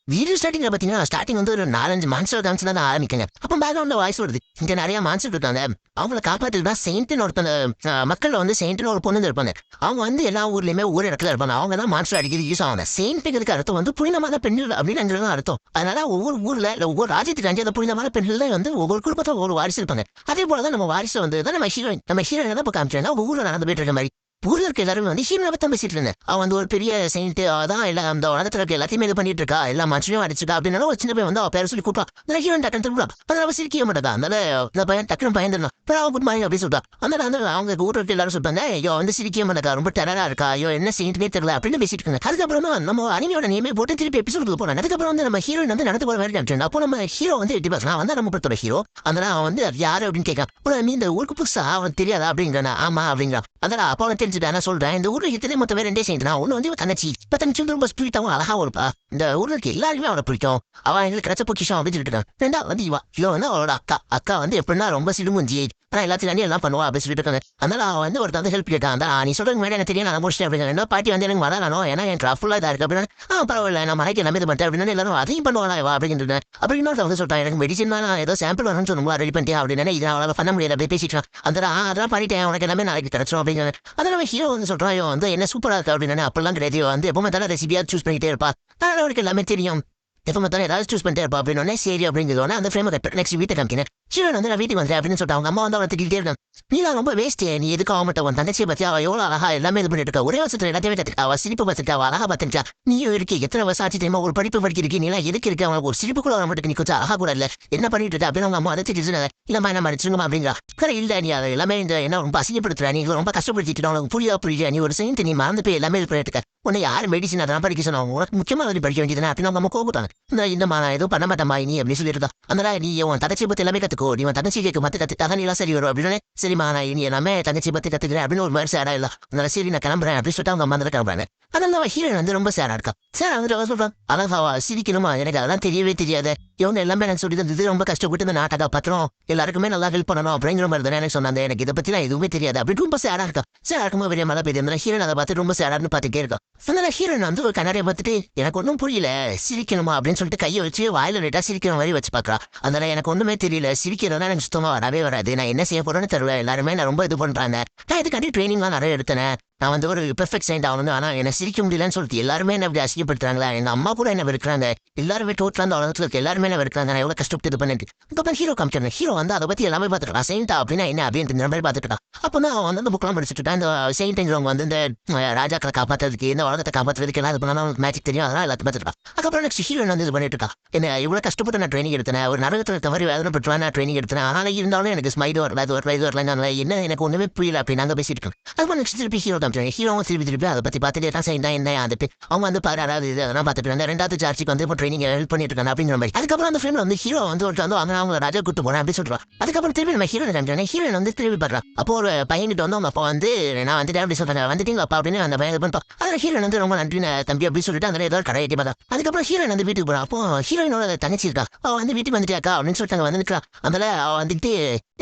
Video ஸ்டார்டிங்ல பாத்தீங்கன்னா starting வந்து ஒரு 4-5 மான்ஸ்டர் காமிச்சு தான் ஆரம்பிக்குங்க. அப்ப பேக்ரவுண்ட்ல வாய்ஸ் வருது. இங்க நிறைய மான்ஸ்டர் இருக்காங்க. அவங்கள காப்பாத்துக்கு தான் செயின்ட்னு ஒருத்தங்க மக்கள்ல வந்து செயின்ட்னு ஒரு பொண்ணு இருப்பாங்க. அவங்க வந்து எல்லா ஊர்லயுமே ஒரு இடத்துல இருப்பாங்க. அவங்க தான் மான்ஸ்டர் அடிக்கடி யூஸ் ஆவாங்க. செயின்ட்ங்கிறதுக்கு அர்த்தம் வந்து புனிதமான பெண்கள் அப்படின்னு அர்த்தம். அதனால ஒவ்வொரு ஊர்ல இல்ல ஒவ்வொரு ராஜ்யத்துக்கு அஞ்சு அந்த புனிதமான பெண்கள் வந்து ஒவ்வொரு குடும்பத்துல ஒவ்வொரு வாரிசு இருப்பாங்க. அதே போலதான் நம்ம வாரிசு வந்து தான் நம்ம ஹீரோயின் தான் இப்ப காமிச்சாங்க ஊர்ல நடந்து போயிட்டு இருக்க மாதிரி. ஊர்ல இருக்க எல்லாருமே வந்து ஹீரோனை பத்தி தான் பேசிட்டு இருந்தேன். அவன் வந்து ஒரு பெரிய செயின்ட் அதான் எல்லாம் அந்த உலகத்துல இருக்க எல்லாத்தையுமே இது பண்ணிட்டு இருக்கா எல்லா மனுஷனையும் அடிச்சிருக்கா அப்படின்னு ஒரு சின்ன பையன் வந்து அவ பேரை சொல்லி கூப்பிட்டான். அந்த ஹீரோயின் டக்குனு திரும்பா அதனால அவ சிரிக்கவே மாட்டா. அதனால இந்த பையன் டக்குனு பயந்துருந்தான். அவன் குட் மார்னிங் அப்படின்னு சொல்லிட்டா. அதனால வந்து அவங்க ஊர்ல இருக்க எல்லாரும் சொல்றாங்க ஐயோ வந்து சிரிக்கவே மாட்டா ரொம்ப டெரரா இருக்கா ஐயோ என்ன செயின்ட்னே தெரியல அப்படின்னு பேசிட்டு இருக்காங்க. அதுக்கப்புறமா நம்ம அனிமையோட நேமே போட்டு திருப்பி எபிசோடுக்கு போனோம். அதுக்கப்புறம் வந்து நம்ம ஹீரோயின் வந்து நடந்து போற மாதிரி காமிச்சோம். அப்போ நம்ம ஹீரோ வந்து எட்டி பார்க்கலாம் வந்து நம்ம படத்தோட ஹீரோ. அதனால அவன் வந்து யாரு அப்படின்னு கேட்கான். நீ இந்த ஊருக்கு புதுசா அவன் தெரியாதா அப்படிங்கிறான். ஆமா அப்படிங்கிறான். அதனால அப்பா அவன் தெரிஞ்சுட்டா நான் சொல்றேன் இந்த ஊர்ல இத்தனை மொத்தமே ரெண்டே செயின்ட் நான் ஒண்ணு வந்து தங்கச்சி இப்ப தங்கச்சி வந்து ரொம்ப ஸ்பீட்டாவும் அழகாவும் இருப்பா. இந்த ஊர்ல இருக்க எல்லாருமே அவனை பிடிக்கும். அவன் எங்களுக்கு கிடைச்ச பொக்கிஷம் அப்படின்னு சொல்லிட்டு இருக்கான். ரெண்டா வந்து இவ வந்து அவளோட அக்கா வந்து எப்படின்னா ரொம்ப சிடுமுஞ்சி ஆனா எல்லாத்தையும் எல்லாம் பண்ணுவா அப்படின்னு சொல்லிட்டு இருக்காங்க. அதனால அவன் வந்து ஒருத்தர் வந்து ஹெல்ப் கேட்டான். நீ சொல்றது மாதிரி எனக்கு தெரியும் நான் முடிச்சிட்டேன் அப்படின்னு பாட்டி வந்து எனக்கு வரணும் ஏன்னா என் ஃபுல்லா இதா இருக்கு அப்படின்னா பரவாயில்ல நான் மலைக்கு எல்லாமே இது பண்ணிட்டேன் அப்படின்னு எல்லாரும் அதையும் பண்ணுவானா அப்படின்னு அப்படி இன்னொருத்த வந்து சொல்லிட்டான் எனக்கு மெடிசன் நான் ஏதோ சாம்பிள் வரணும்னு சொன்னோம் ரெடி பண்ணிட்டேன் அப்படின்னு இதை அவளால் பண்ண முடியாது அப்படியே பேசிட்டான். அதெல்லாம் பண்ணிட்டேன் உனக்கு எல்லாமே நாளைக்கு கிடைச்சோம் அப்படிங்கிறது. அதனால ஹீரோ வந்து சொல்றான் வந்து என்ன சூப்பரா இருக்கு அப்படின்னு அப்படிலாம் கிடையாது வந்து எப்பவுமே தானே ரெசிபியா சூஸ் பண்ணிட்டே இருப்பா. அவனுக்கு எல்லாமே தெரியும் எப்பவுமே தானே ஏதாவது சூஸ் பண்ணிட்டே இருப்பா அப்படின்னு சரி அப்படிங்கிறத அந்த ஃப்ரேம் நெக்ஸ்ட் வீட்டை காமிக்கிறேன். சீரன் வந்து நான் வீட்டுக்கு வந்தேன் அப்படின்னு சொல்லிட்டு அவங்க அம்மா வந்து அவனை திட்டிகிட்டே இருந்தான். நீலாம் ரொம்ப வேஸ்ட் நீ எதுக்கு அவன் மட்டும் உன் தங்கச்சியை பத்தி அவ எவ்வளவு அழகா எல்லாமே இது பண்ணிட்டு இருக்கா ஒரே வருஷத்துல எல்லாத்தையுமே கத்துக்கா அவ சிரிப்பு பார்த்துட்டா அவ அழகா பார்த்துட்டா நீயும் இருக்கு எத்தனை வருஷம் ஆச்சு தெரியுமா ஒரு படிப்பு படிக்கிறீங்க நீ எல்லாம் எதுக்கு இருக்கு அவனுக்கு ஒரு சிரிப்பு கூட வர மட்டும் நீ கொஞ்சம் அழகா கூட இல்ல என்ன பண்ணிட்டு இருக்க அப்படின்னு அவங்க அம்மா அதை திட்டு இல்லம்மா என்ன மறைச்சிருங்கம்மா அப்படிங்கிறா. இல்ல நீ அதை எல்லாமே இந்த என்ன ரொம்ப அசிங்கப்படுத்துற நீ ரொம்ப கஷ்டப்படுத்திட்டு உனக்கு புரியுதா நீ ஒரு செயின்ட் நீ மறந்து போய் எல்லாமே இது பண்ணிட்டு இருக்க உன்னை யார் மெடிசன் அதெல்லாம் படிக்க சொன்னாங்க உனக்கு முக்கியமா வந்து படிக்க வேண்டியது அப்படின்னு அவங்க அம்மா கோபத்தாங்க. இந்தமா நான் எதுவும் பண்ண மாட்டேமா நீ அப்படின்னு சொல்லிட்டு தான். அதனால நீ உன் தங்கச்சி பத்தி எல்லாமே கத்துக்கோ நீ உன் தங்கச்சி கேட்க மத்த கத்துட்டாதான் நீ எல்லாம் சரி வரும் அப்படின்னு சரிமா நான் இனி எல்லாமே தங்கச்சி பத்தி கத்துக்கிறேன் அப்படின்னு ஒரு மாதிரி சேரா இல்ல அதனால சரி நான் கிளம்புறேன் அப்படின்னு சொல்லிட்டு அவங்க அம்மா வந்து கிளம்புறாங்க. அதனால ஹீரோயின் வந்து ரொம்ப சேரா இருக்கா. சேரா வந்து சொல்றான் அழகாவா சிரிக்கணுமா எனக்கு அதெல்லாம் தெரியவே தெரியாது இவங்க எல்லாமே எனக்கு சொல்லி தந்தது ரொம்ப கஷ்டப்பட்டு இந்த நாட்டை பத்திரம் எல்லாருக்குமே நல்லா ஹெல்ப் பண்ணணும் அப்படிங்கிற மாதிரி தானே எனக்கு சொன்னாங்க எனக்கு இதை பத்தி நான் எதுவுமே தெரியாது அப்படின்னு ரொம்ப சேரா இருக்கா. சேரா இருக்கும்போது பெரிய மழை பெய்யுது ஹீரோயின் அதை பார்த்து ரொம்ப சேரான்னு பார்த்துட்டே இருக்கா. அதனால ஹீரோயின் வந்து ஒரு கண்ணாடியை பார்த்துட்டு எனக்கு ஒன்றும் புரியல சிரிக்கணுமா அப்படின்னு சொல்லிட்டு கையை வச்சு வாயில லேட்டா சிரிக்கிற மாதிரி வச்சு பாக்குறா. அதனால எனக்கு ஒண்ணுமே தெரியல சிரிக்கிறதா எனக்கு சுத்தமா வரவே வராது நான் என்ன செய்ய போறேன்னு தெரியல எல்லாருமே நான் ரொம்ப இது பண்றாங்க நான் இதுக்காண்டி ட்ரைனிங்லாம் நிறைய எடுத்தேன் நான் வந்து ஒரு பெர்ஃபெக்ட் சைண்ட் ஆகணும் ஆனா என்ன சிரிக்க முடியலன்னு சொல்லிட்டு எல்லாருமே என்ன அப்படி அசிங்கப்படுத்துறாங்களா எங்க அம்மா கூட என்ன இருக்கிறாங்க எல்லாருமே டோட்டலா அந்த உலகத்துல இருக்க எல்லாருமே என்ன இருக்கிறாங்க நான் எவ்வளவு கஷ்டப்பட்டு இது பண்ணிட்டு அதுக்கப்புறம் ஹீரோ காமிச்சிருந்தேன் ஹீரோ வந்து அதை பத்தி எல்லாமே பார்த்துட்டு செயின்டா அப்படின்னா என்ன அப்படின்னு இந்த மாதிரி பார்த்துட்டு அப்போ தான் அவன் வந்து அந்த புக்கெல்லாம் படிச்சுட்டு இந்த செயின்ட்ங்கிறவங்க வந்து இந்த ராஜாக்களை காப்பாற்றுறதுக்கு இந்த உலகத்தை காப்பாற்றுறதுக்கு எல்லாம் இது பண்ணாலும் மேஜிக் தெரியும் அதெல்லாம் எல்லாத்தையும் பார்த்துட்டு அதுக்கப்புறம் நெக்ஸ்ட் ஹீரோயின் வந்து இது பண்ணிட்டு இருக்கா என்ன இவ்வளவு கஷ்டப்பட்டு நான் ட்ரைனிங் எடுத்தேன் ஒரு நரகத்தில் தவறி வேதனை பெற்று நான் ட்ரைனிங் எடுத்தேன் ஆனால் இருந்தாலும் எனக்கு ஸ்மைல் வரல அது வரல இது வரல என்ன எனக்கு ஒண்ணுமே புரியல அப்படி நாங்க பேசிட்டு இருக்கோம். அதுக்கப்புறம் நெக்ஸ்ட் திருப்பி ஹீரோ காமிச்சாங்க ஹீரோவும் திருப்பி அதை பத்தி பார்த்துட்டு தான் செய்ய என்ன அந்த அவங்க வந்து பாரு அதாவது இது அதெல்லாம் பார்த்துட்டு அந்த ரெண்டாவது சார்ஜுக்கு வந்து இப்போ ட்ரைனிங் ஹெல்ப் பண்ணிட்டு இருக்காங்க அப்படிங்கிற மாதிரி. அதுக்கப்புறம் அந்த ஃபிலிம்ல வந்து ஹீரோ வந்து அவங்க ராஜா கூட்டு போறேன் அப்படின்னு சொல்றான். அதுக்கப்புறம் திருப்பி நம்ம ஹீரோயின் காமிச்சாங்க ஹீரோயின் வந்து திருப்பி பாடுறான். அப்போ ஒரு பையன்கிட்ட வந்து அவங்க அப்பா வந்து நான் வந்துட்டேன் அப்படி சொல்றாங்க வந்துட்டீங்க அப்பா அப்படின்னு அந்த பையன் பண்ணிட்டோம். அதில் ஹீரோயின் வந்து ரொம்ப நன்றி தம்பி அப்படின்னு சொல்லிட்டு அந்த ஏதாவது கடை எட்டி பார்த்தா. அதுக்கப்புறம் ஹீரோயின் வந்து வீட்டுக்கு போறான். அப்போ ஹீரோயினோட தங்கச்சி இருக்கா அவ வந்து வீட்டுக்கு வந்துட்டாக்கா அப்படின்னு சொல்லிட்டு வந்து நிற்கிறான். அதனால அவ வந்துட்டு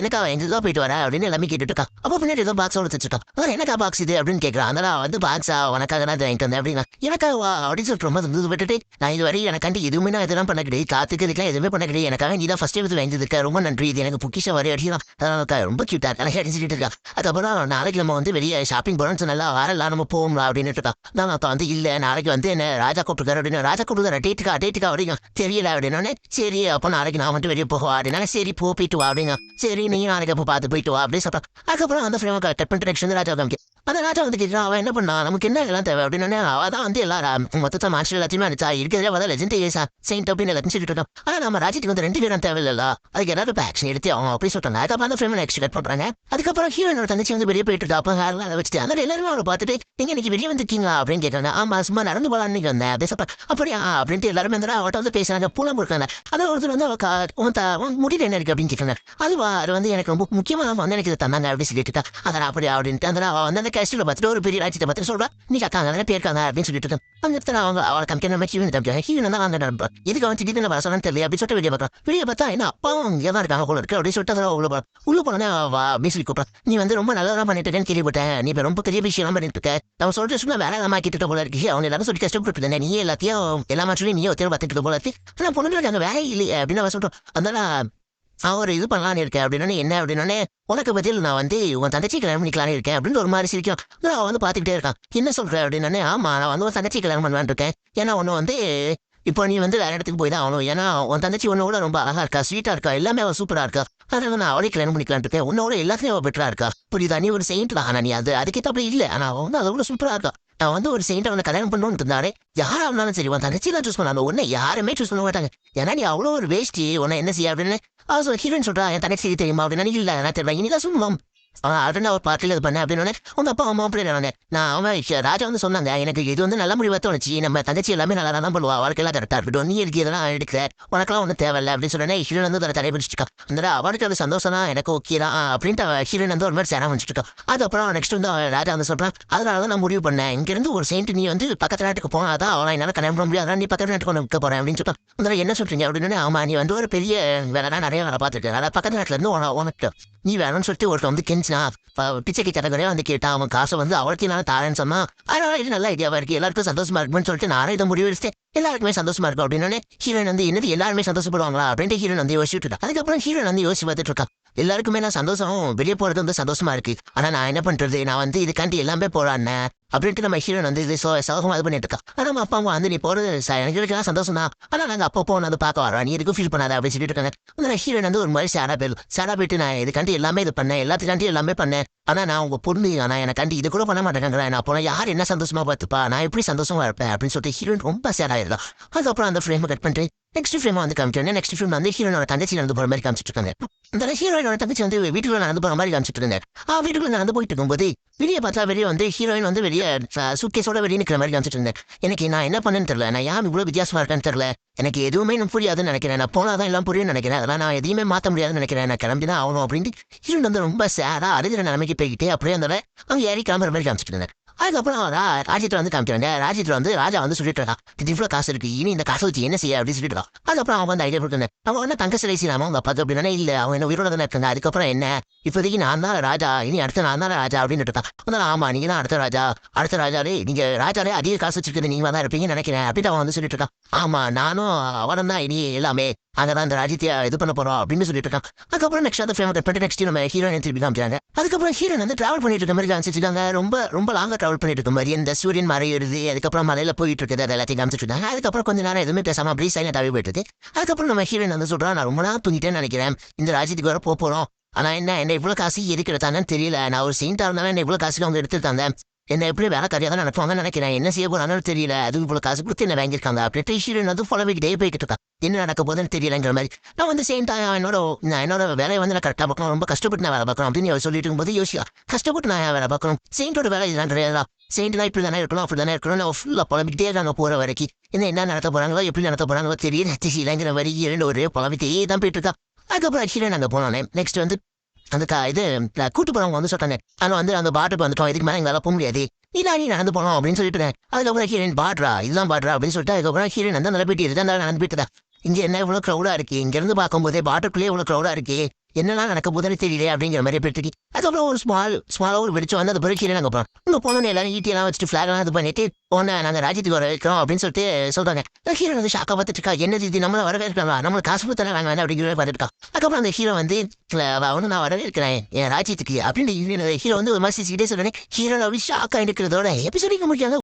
எனக்கா எங்கதான் போயிட்டு வர அப்படின்னு எல்லாமே கேட்டுட்டு இருக்கா. அப்போ பின்னாடி ஏதோ பாக்ஸ் வச்சுருக்கான். எனக்கா பாக்ஸ் இது அப்படின்னு கேட்கறான். அதனால வந்து பாக்ஸா உனக்காக நான் வாங்கிட்டு வந்தேன் அப்படின்னா எனக்கா அப்படின்னு சொல்லிட்டு ரொம்ப விட்டுட்டு நான் இது வரை எனக்காண்டி எதுவுமே நான் இதெல்லாம் பண்ண கிடையாது காத்துக்கு இதுக்கெல்லாம் எதுவுமே பண்ண கிடையாது எனக்காக நீ தான் ஃபர்ஸ்ட் டைம் வாங்கியிருக்க ரொம்ப நன்றி இது எனக்கு பொக்கிஷம் வரை அடிக்கலாம் அதனால ரொம்ப கியூட்டா எனக்கு அடிச்சுட்டு இருக்கா. அதுக்கப்புறம் நாளைக்கு நம்ம வந்து வெளியே ஷாப்பிங் போறோம்னு சொன்னால வரலாம் நம்ம போகலாம் அப்படின்னு இருக்கா. நான் அப்ப வந்து இல்ல நாளைக்கு வந்து என்ன ராஜா கூப்பிட்டுருக்காரு அப்படின்னு ராஜா கூப்பிட்டு டேட்டுக்கா அப்படிங்க தெரியல அப்படின்னா சரி அப்போ நாளைக்கு நான் வந்து வெளியே போவா அப்படின்னா சரி போயிட்டு வா அப்படிங்க சரி நீ நாளைக்கு அப்போ பார்த்து போயிட்டு வா அப்படின்னு சொல்றான். அதுக்கப்புறம் அந்த ஃப்ரேம் கட் பண்ணிட்டு நெக்ஸ்ட் வந்து ராஜா காமிக்க அந்த ராஜா வந்து கேட்கிறான் அவன் என்ன பண்ணா நமக்கு என்ன எல்லாம் தேவை அப்படின்னு அவதான் வந்து எல்லாரும் மொத்தத்தை மாஸ்டர் எல்லாத்தையுமே அடிச்சா இருக்கிறதே வந்து லெஜெண்ட் செயின்ட் அப்படின்னு எல்லாத்தையும் சொல்லிட்டு இருக்கோம். ஆனா நம்ம ராஜ்யத்துக்கு வந்து 2 பேரும் தேவையில்ல அதுக்கு ஏதாவது ஆக்ஷன் எடுத்து அவங்க அப்படி சொல்றாங்க. அதுக்கப்புறம் அந்த ஃப்ரேம் நெக்ஸ்ட் கட் பண்றாங்க. அதுக்கப்புறம் ஹீரோனோட தங்கச்சி வந்து வெளியே போயிட்டு அப்போ அதை வச்சுட்டு அதனால எல்லாருமே அவரை பார்த்துட்டு நீங்க இன்னைக்கு வெளியே வந்துருக்கீங்களா அப்படின்னு கேட்கறாங்க. ஆமா சும்மா நடந்து போலான்னு வந்தேன் அப்படி சொல்றேன். அப்படியா அப்படின்ட்டு எல்லாருமே வந்து அவட்ட வந்து பேசுறாங்க பூலம் கொடுக்காங்க. அதை ஒருத்தர் வந்து முடியல என்ன இருக்கு அப்படின்னு கேட்கறாங்க. அது வந்து எனக்கு ரொம்ப முக்கியமா வந்து எனக்கு இதை தந்தாங்க அப்படின்னு சொல்லிட்டு அதை அப்படி அப்படின்ட்டு அந்த வந்து கேஸ்டில் பார்த்துட்டு ஒரு பெரிய ராஜ்யத்தை பார்த்து சொல்றா நீ அக்கா அங்கே போயிருக்காங்க அப்படின்னு சொல்லிட்டு இருக்கேன். அந்த இடத்துல அவங்க அவளை காமிக்கிற மாதிரி ஹீரோயின் காமிக்காங்க. ஹீரோயின் தான் அந்த நண்பர் இதுக்கு அவன் திடீர்னு வர சொன்னு தெரியல அப்படின்னு சொல்லிட்டு வெளியே பார்க்கலாம். வெளியே பார்த்தா என்ன அப்பாவும் இங்கே தான் இருக்காங்க போல இருக்கு அப்படின்னு சொல்லிட்டு அதில் உள்ள போனே வா அப்படின்னு சொல்லி கூப்பிட்றான். நீ வந்து ரொம்ப நல்லா தான் பண்ணிட்டு இருக்கேன்னு கேள்விப்பட்டேன். நீ இப்போ ரொம்ப பெரிய விஷயம் பண்ணிட்டு இருக்க. அவன் சொல்லிட்டு சொன்னா வேலை தான் கிட்ட போல இருக்கு. அவன் எல்லாரும் சொல்லி கஷ்டப்பட்டு இருந்தேன். நீ எல்லாத்தையும் எல்லா சொல்லி நீ ஒருத்தர் பார்த்துட்டு போல இருக்கு. ஆனால் பொண்ணுங்களுக்கு அங்கே வேலை இல்லையே அப்படின்னு அவன் சொல்லிட்டோம். அதனால அவர் இது பண்ணலான்னு இருக்கேன் அப்படின்னா என்ன அப்படின்னே உனக்கு பதில் நான் வந்து உன் தங்கச்சி கல்யாணம் பண்ணிக்கலான்னு இருக்கேன் அப்படின்னு ஒரு மாதிரி சிரிக்கும். அவன் வந்து பார்த்துக்கிட்டே இருக்கான். என்ன சொல்ற அப்படின்னே ஆமா நான் வந்து உன் தங்கச்சி கல்யாணம் பண்ணலான்னு இருக்கேன். ஏன்னா ஒன்று வந்து இப்போ நீ வந்து வேற இடத்துக்கு போய் தான் ஆகணும். ஏன்னா உன் தங்கச்சி உன்னோட ரொம்ப அழகா இருக்கா, ஸ்வீட்டா இருக்கா, எல்லாமே அவள் சூப்பரா இருக்கா. அதனால நான் அவளே கல்யாணம் பண்ணிக்கலான்னு இருக்கேன். உன்னோட எல்லாத்தையும் அவள் பெட்டரா இருக்கா. புரியுதா? நீ ஒரு செயின்ட் தான். ஆனால் நீ அதுக்கேற்ற அப்படி இல்லை. ஆனால் அவன் வந்து அதோட சூப்பரா இருக்கா. நான் வந்து ஒரு செயின்ட் அவனை கல்யாணம் பண்ணணும்னு இருந்தாரு. யாரா இருந்தாலும் சரி உன் தங்கச்சி தான் சூஸ் பண்ணாங்க. உன்னை யாருமே சூஸ் பண்ண மாட்டாங்க. ஏன்னா நீ அவ்வளோ ஒரு வேஸ்டி. உன்னை என்ன செய்ய அப்படின்னு ஹீரோயின் சொல்றா. என் தங்கச்சி தெரியுமா அப்படின்னு இல்லை நான் தெரியும். இனிதான் சொல்லுவோம் அதுன்னு அவர் பார்ட்டியில் இது பண்ணேன் அப்படின்னு உங்க அப்பா அம்மா அப்படி நான் அவன் ராஜா வந்து சொன்னாங்க எனக்கு இது வந்து நல்ல முடிவை தோணுச்சு. நம்ம தங்கச்சி எல்லாமே நல்லா தான் பண்ணுவா. வாழ்க்கையெல்லாம் கரெக்டாக இருக்கட்டும். நீ இருக்கு இதெல்லாம் எடுக்கிற உனக்கெல்லாம் ஒன்றும் தேவையில்ல அப்படின்னு சொன்னேன். ஹீரோன் வந்து அதை தடைபிடிச்சிருக்கா. அந்த அவனுக்கு அது சந்தோஷம் தான் எனக்கு ஓகே தான் அப்படின்ட்டு ஹீரோன் வந்து ஒரு மாதிரி சேர வச்சுருக்கா. அதுக்கப்புறம் நெக்ஸ்ட் வந்து ராஜா வந்து சொல்றான். அதனால தான் நான் முடிவு பண்ணேன் இங்கிருந்து ஒரு செயின்ட் நீ வந்து பக்கத்து நாட்டுக்கு போனாதான் அவனை என்னால் கல்யாணம் பண்ண முடியாது. நீ பக்கத்து நாட்டுக்கு ஒன்று இருக்க போறேன் அப்படின்னு சொல்லிட்டு அதில் என்ன சொல்றீங்க அப்படின்னு ஆமா நீ வந்து ஒரு பெரிய வேலை நிறைய வேலை பார்த்துருக்கேன். அதாவது பக்கத்து நாட்டில இருந்து உனக்கு நீ வேணும்னு சொல்லிட்டு ஒருத்தர் வந்து கெஞ்சினா பிச்சைக்கு தரகரே வந்து கேட்டான். அவன் காசை வந்து அவளுக்கு நான் தாரேன்னு சொன்னான். அதனால இது நல்ல ஐடியாவா இருக்கு. எல்லாருக்கும் சந்தோஷமா இருக்குன்னு சொல்லிட்டு நானே இதை முடிவு எடுத்து எல்லாருக்குமே சந்தோஷமா இருக்கும் அப்படின்னு ஹீரோயின் வந்து என்னது எல்லாருமே சந்தோஷப்படுவாங்களா அப்படின்ட்டு ஹீரோயின் வந்து யோசிச்சுட்டு இருக்கா. அதுக்கப்புறம் ஹீரோயின் வந்து யோசிச்சு பார்த்துட்டு இருக்கா. எல்லாருக்குமே நான் சந்தோஷம் வெளியே போறது வந்து சந்தோஷமா இருக்கு. ஆனா நான் என்ன பண்றது நான் வந்து இதுக்காண்டி எல்லாமே போறான்னு அப்படின்ட்டு நம்ம ஹீரோயின் வந்து இது சோகமா இது பண்ணிட்டு இருக்கா. ஆனா நம்ம அப்பா அம்மா வந்து நீ போறது எனக்கு சந்தோஷம் தான். ஆனா நாங்க அப்பப்போ வந்து பார்க்க வரோம். நீ எதுக்கும் ஃபீல் பண்ணாத அப்படின்னு சொல்லிட்டு இருக்காங்க. அந்த ஹீரோயின் வந்து ஒரு மாதிரி சேடா போயிட்டு நான் இதுக்காண்டி எல்லாமே இது பண்ணேன். எல்லாத்துக்காண்டி எல்லாமே பண்ணேன். ஆனா நான் உங்க பொண்ணு ஆனா எனக்காண்டி இது கூட பண்ண மாட்டேங்கிறேன். நான் போன யார் என்ன சந்தோஷமா பார்த்துப்பா நான் எப்படி சந்தோஷமா இருப்பேன் அப்படின்னு சொல்லிட்டு ஹீரோயின் ரொம்ப சேட் ஆயிருந்தா. அதுக்கப்புறம் அந்த ஃப்ரேம் கட் பண்ணிட்டு நெக்ஸ்ட் ஃப்ரேம் வந்து காமிச்சேன். நெக்ஸ்ட் ஃப்ரேம் வந்து ஹீரோனோட தங்கச்சி நடந்து போற மாதிரி காமிச்சிட்டு இருக்காங்க. இந்த ஹீரோயினோட தங்கச்சி வந்து வீட்டுக்குள்ள நடந்து போற மாதிரி காமிச்சிட்டு இருந்தேன். வீட்டுக்குள்ள நடந்து போயிட்டு இருக்கும்போது வெளியே பார்த்தா வெளியே வந்து ஹீரோயின் வந்து வெளியே சூட்கேஸோட வெளியே நிற்கிற மாதிரி காமிச்சிட்டு இருந்தேன். எனக்கு நான் என்ன பண்ணேன்னு தெரியல. நான் யார் இவ்வளவு வித்தியாசமா இருக்கேன்னு தெரியல. எனக்கு எதுவுமே புரியாதுன்னு நினைக்கிறேன். நான் போனாதான் எல்லாம் புரியும் நினைக்கிறேன். அதெல்லாம் நான் எதையுமே மாற்ற முடியாதுன்னு நினைக்கிறேன். நான் கிளம்பிதான் ஆகணும் அப்படின்ட்டு ஹீரோயின் வந்து ரொம்ப சேடா அழுகிற நிலைமைக்கு போய்கிட்டே அப்படியே அந்த அவங்க ஏறி கிளம்புற மாதிரி காமிச்சிட்டு இருந்தேன். அதுக்கப்புறம் ராஜ்யத்தில் வந்து காமிக்கிறாங்க. ராஜ்யத்தில் வந்து ராஜா வந்து சொல்லிட்டு இருக்கா இது இவ்வளோ காசு இருக்கு இனி இந்த காசு வச்சு என்ன செய்ய அப்படின்னு சொல்லிட்டு இருக்கா. அதுக்கப்புறம் அவன் வந்து ஐடியா கொடுத்துருந்தேன். அவன் என்ன தங்க சிலை செய்யலாமா அவங்க பார்த்து அப்படின்னா இல்லை அவன் என்ன உயிரோட தானே இருக்காங்க. அதுக்கப்புறம் என்ன இப்போதைக்கு நான் தான் ராஜா இனி அடுத்த நான் தான் ராஜா அப்படின்னு இருக்கான். அதனால ஆமா நீங்க தான் அடுத்த ராஜாவே நீங்க ராஜாவே அதிக காசு வச்சிருக்கிறது நீங்க தான் இருப்பீங்கன்னு நினைக்கிறேன் அப்படின்னு அவன் வந்து சொல்லிட்டு இருக்கான். ஆமா நானும் அவனும் தான் இனி எல்லாமே அங்கதான் இந்த ராஜ்யத்தை இது பண்ண போறோம் அப்படின்னு சொல்லிட்டு இருக்கான். அதுக்கப்புறம் நெக்ஸ்ட் அந்த ஃப்ரேம் கட் பண்ணிட்டு நெக்ஸ்ட் நம்ம ஹீரோயின் திருப்பி காமிச்சாங்க. அதுக்கப்புறம் ஹீரோயின் வந்து டிராவல் பண்ணிட்டு இருக்க மாதிரி காமிச்சிருக்காங்க. ரொம்ப ரொம்ப லாங்கா டிராவல் பண்ணிட்டு இருக்க மாதிரி இந்த சூரியன் மறையுது. அதுக்கப்புறம் மலையில போயிட்டு இருக்குது அது எல்லாத்தையும் காமிச்சிட்டு இருக்காங்க. அதுக்கப்புறம் கொஞ்ச நேரம் எதுவுமே பேசாம அப்படி சைலண்டாவே போயிட்டு இருக்கு. அதுக்கப்புறம் நம்ம ஹீரோயின் வந்து சொல்றா நான் ரொம்ப நாள் தூங்கிட்டேன்னு நினைக்கிறேன். இந்த ராஜ்யத்துக்கு வர போறோம். ஆனா என்ன இவ்வளவு காசு எடுக்கிறதானு தெரியல. நான் ஒரு செயின்டா இருந்தாலும் என்ன இவ்வளவு காசுக்கு அவங்க எடுத்துட்டாங்க. என்ன எப்படி வேலை கரையாக தான் நடத்துவாங்கன்னு நினைக்கிறேன். என்ன செய்ய போறான்னு தெரியல. அது இவ்வளவு காசு கொடுத்து என்ன வாங்கியிருக்காங்க அப்படின்ட்டு ஹீரோயின் வந்து புலவிக்கிட்டே போய்கிட்டு இருக்கா. என்ன நடக்க போதுன்னு தெரியலங்கிற மாதிரி நான் வந்து செயின்டா என்னோட வேலையை வந்து நான் கரெக்டாக பார்க்கணும். ரொம்ப கஷ்டப்பட்டு நான் வேலை பார்க்கணும் அப்படின்னு சொல்லிட்டு இருக்கும்போது யோசிக்கா கஷ்டப்பட்டு நான் வேலை பார்க்கணும். செயின்டோட வேலை இதுதான். செயின்ட்னா இப்படி தானே இருக்கணும் அப்படி தானே இருக்கணும். நான் ஃபுல்லாக புலம்பிக்கிட்டே நாங்கள் போகிற வரைக்கும் என்ன நடத்த போறாங்களோ எப்படி நடத்த போறாங்களோ தெரியலங்கிற வரி இரண்டு ஒரே புலம்பிட்டே தான் போயிட்டு இருக்கா. அதுக்கப்புறம் ஹீரோயின் நாங்கள் போனோன்னே நெக்ஸ்ட் வந்து அந்த இது கூட்டு போறவங்க வந்து சொல்றாங்க. ஆனால் வந்து அந்த பாட்டுக்கு வந்துட்டோம் இதுக்கு மேலே எங்களால் போக முடியாது நீ நடந்து போனோம் அப்படின்னு சொல்லிட்டு அதுக்கப்புறம் ஹீரோயின் பாடுறா இதுதான் பாடுறா அப்படின்னு சொல்லிட்டு அதுக்கப்புறம் ஹீரோயின் வந்து நல்லா போயிட்டு இதுதான் நடந்து போயிட்டு இங்க என்ன இவ்வளவு க்ரௌடா இருக்கு. இங்க இருந்து பார்க்கும்போதே பாட்டுக்குள்ளேயே இவ்வளவு க்ரௌடா இருக்கு. என்னெல்லாம் நடக்க போதுன்னு தெரியல அப்படிங்கிற மாதிரி போயிட்டு அதுக்கப்புறம் ஒரு ஸ்மாலா ஒரு வெடிச்சம் வந்து அந்த பிறகு கீழே நாங்கள் போகிறோம். இங்கே போனோன்னு எல்லாரும் ஈட்டியெல்லாம் வச்சுட்டு ஃபிளாக்லாம் இது பண்ணிட்டு போன நாங்கள் ராஜ்யத்துக்கு வர வைக்கிறோம் அப்படின்னு சொல்லிட்டு சொல்றாங்க. ஹீரோ வந்து ஷாக்கா பார்த்துட்டு இருக்கா. என்னது இது நம்மள வரவேற்கிறாங்க நம்மளுக்கு காசு கொடுத்தாலே வாங்க வேண்டாம் அப்படிங்கிற பார்த்துட்டு இருக்கா. அதுக்கப்புறம் அந்த ஹீரோ வந்து அவனு நான் வரவேற்கிறேன் என் ராஜ்யத்துக்கு அப்படின்னு ஹீரோ வந்து ஒரு மாதிரி சொல்றேன். ஹீரோ ஷாக்கா இருக்கிறதோட எபிசோடிக்க முடியாத